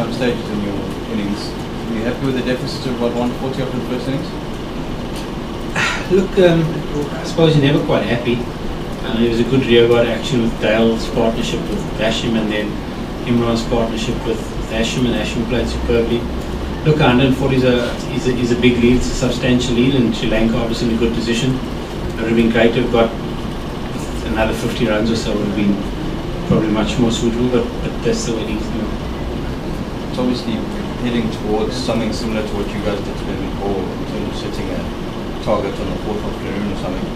some stages in your innings. Are you happy with the deficit of about 140 after the first innings? Look, I suppose you're never quite happy. It was a good rearguard action with Dale's partnership with Hashim, and then Imran's partnership with Hashim, and Hashim played superbly. Look, 140 is a big lead, it's a substantial lead, and Sri Lanka obviously in a good position. It would have been great to have got another 50 runs or so, would have been probably much more suitable, but that's the way it is now. It's obviously heading towards something similar to what you guys did to them before, in terms of setting a target on the 4th of June or something.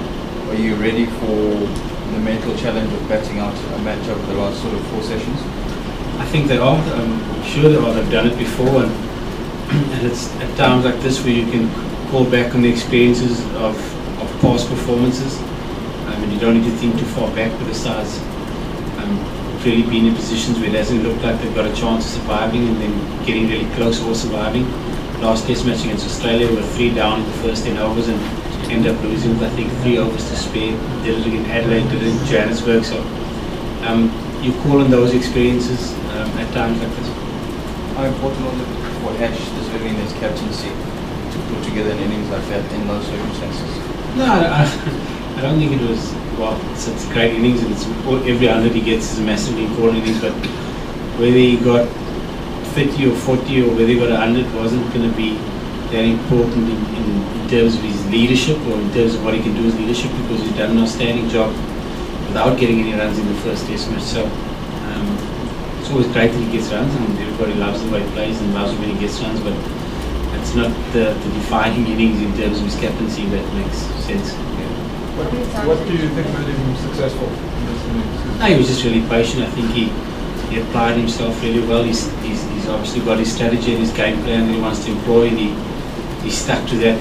Are you ready for the mental challenge of batting out a match over the last sort of 4 sessions? I think they are. I'm sure they are. They've done it before, and it's at times like this where you can call back on the experiences of past performances. And you don't need to think too far back with the sides. Really been in positions where it doesn't look like they've got a chance of surviving, and then getting really close or surviving. Last test match against Australia, we were 3 down in the first 10 overs and ended up losing with, I think, 3 overs to spare. Did it in Adelaide, did it in Johannesburg. So you call on those experiences at times like this. How important was it for Ash, deserving in his captaincy, to put together an innings like that in those circumstances? No, I don't think it was. Well, it's a great innings, and every 100 he gets is a massively important innings. But whether he got 30 or 40 or whether he got 100 wasn't going to be that important in terms of his leadership, or in terms of what he can do as leadership, because he's done an outstanding job without getting any runs in the first test match. So it's always great that he gets runs, and everybody loves the way he plays and loves it when he gets runs, but it's not the defining innings in terms of his captaincy that makes sense. What do you think made him successful in this innings? No, he was just really patient. I think he applied himself really well. He's obviously got his strategy and his game plan that he wants to employ, and he stuck to that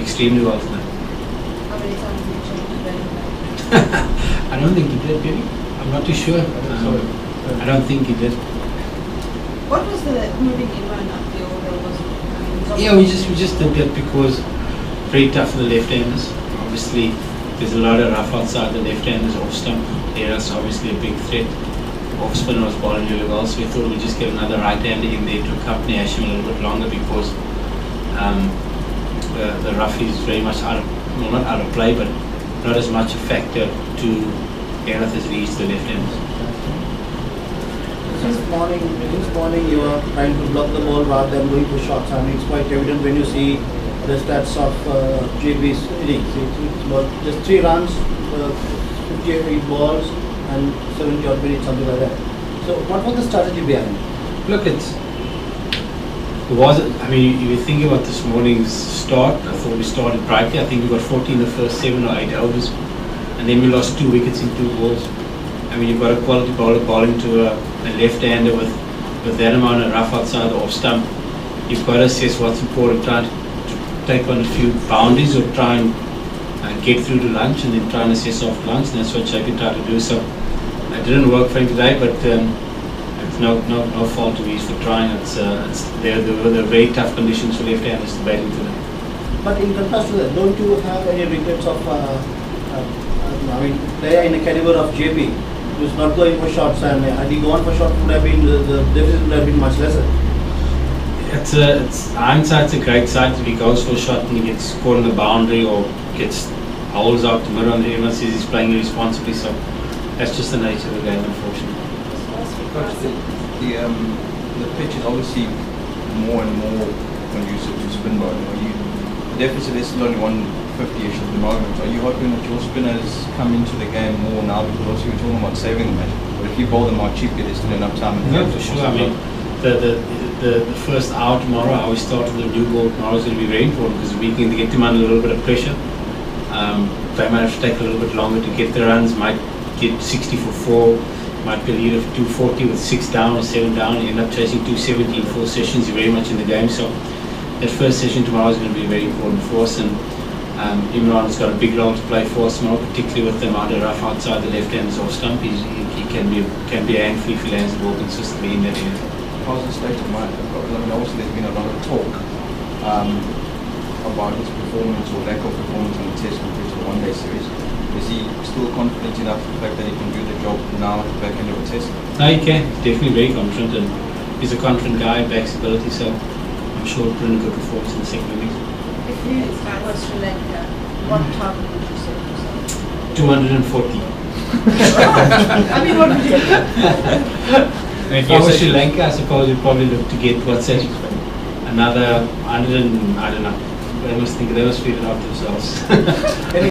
extremely well tonight. How many times did you change the game? I don't think he did, did he? I'm not too sure. I don't think he did. What was the moving Imran up the order? Yeah, we just did that because very tough for the left-handers. Obviously, there's a lot of rough outside the left-handers off stump. That's obviously a big threat. Off spinner was bowling really well, so we thought we'd just get another right-hander in there to accompany Hashim a little bit longer, because the rough is very much not out of play, but not as much a factor to Erath as it is to the left-handers. This morning you are trying to block the ball rather than going for shots. I mean, it's quite evident when you see the stats of JB's innings. It's about just 3 runs, 58 balls, and 70 odd minutes, something like that. So, what was the strategy behind it? Look, I mean, you were thinking about this morning's start. I thought we started brightly. I think we got 40 in the first 7 or 8 overs, and then we lost 2 wickets in 2 balls. I mean, you've got a quality bowler bowling to a left-hander with that amount of rough outside the off stump. You've got to assess what's important, trying to take on a few boundaries, or try and get through to lunch, and then try and assess off lunch, and that's what Shaky tried to do. So it didn't work for him today, but it's no fault of his for trying. There were very tough conditions for left-handers to batting today. But in contrast to that, don't you have any regrets of player in a caliber of JB who's not going for shots, and had he gone for shots, would have been the deficit would have been much lesser? Hindsight's a great sight. If he goes for a shot and he gets caught on the boundary or gets holes out to middle, and everyone says he's playing irresponsibly, so that's just the nature of the game, unfortunately. The pitch is obviously more and more conducive to spin bowling. The deficit is still only 150-ish at the moment. Are you hoping that your spinners come into the game more now, because also you're talking about saving the match? But if you bowl them out cheaply, there's still enough time. Yeah, for sure. I mean, the first hour tomorrow, how we start with the new ball tomorrow, is going to be very important, because we can get them under a little bit of pressure. They might have to take a little bit longer to get the runs, might get 60 for 4, might be a lead of 240 with 6 down or 7 down, and end up chasing 270 in 4 sessions. You're very much in the game. So that first session tomorrow is going to be very important for us, and Imran's got a big role to play for us tomorrow, particularly with the amount of rough outside the left-handers off stump. He can be a handful if he lands the ball consistently in that area. How's the state of mind? I mean, also there's been a lot of talk about his performance or lack of performance on the test compared to the one-day series. Is he still confident enough in the fact that he can do the job now at the back end of the test? No, he can. Definitely very confident, and He's a confident guy, backs ability, so I'm sure he'll put in a good performance in the second innings. If you was Sri Lanka, what target would you set yourself? 240. I mean, what would you do? If I was Sri Lanka, I suppose we'd probably look to get what's that? Another 100 and I don't know. They must feel it out themselves.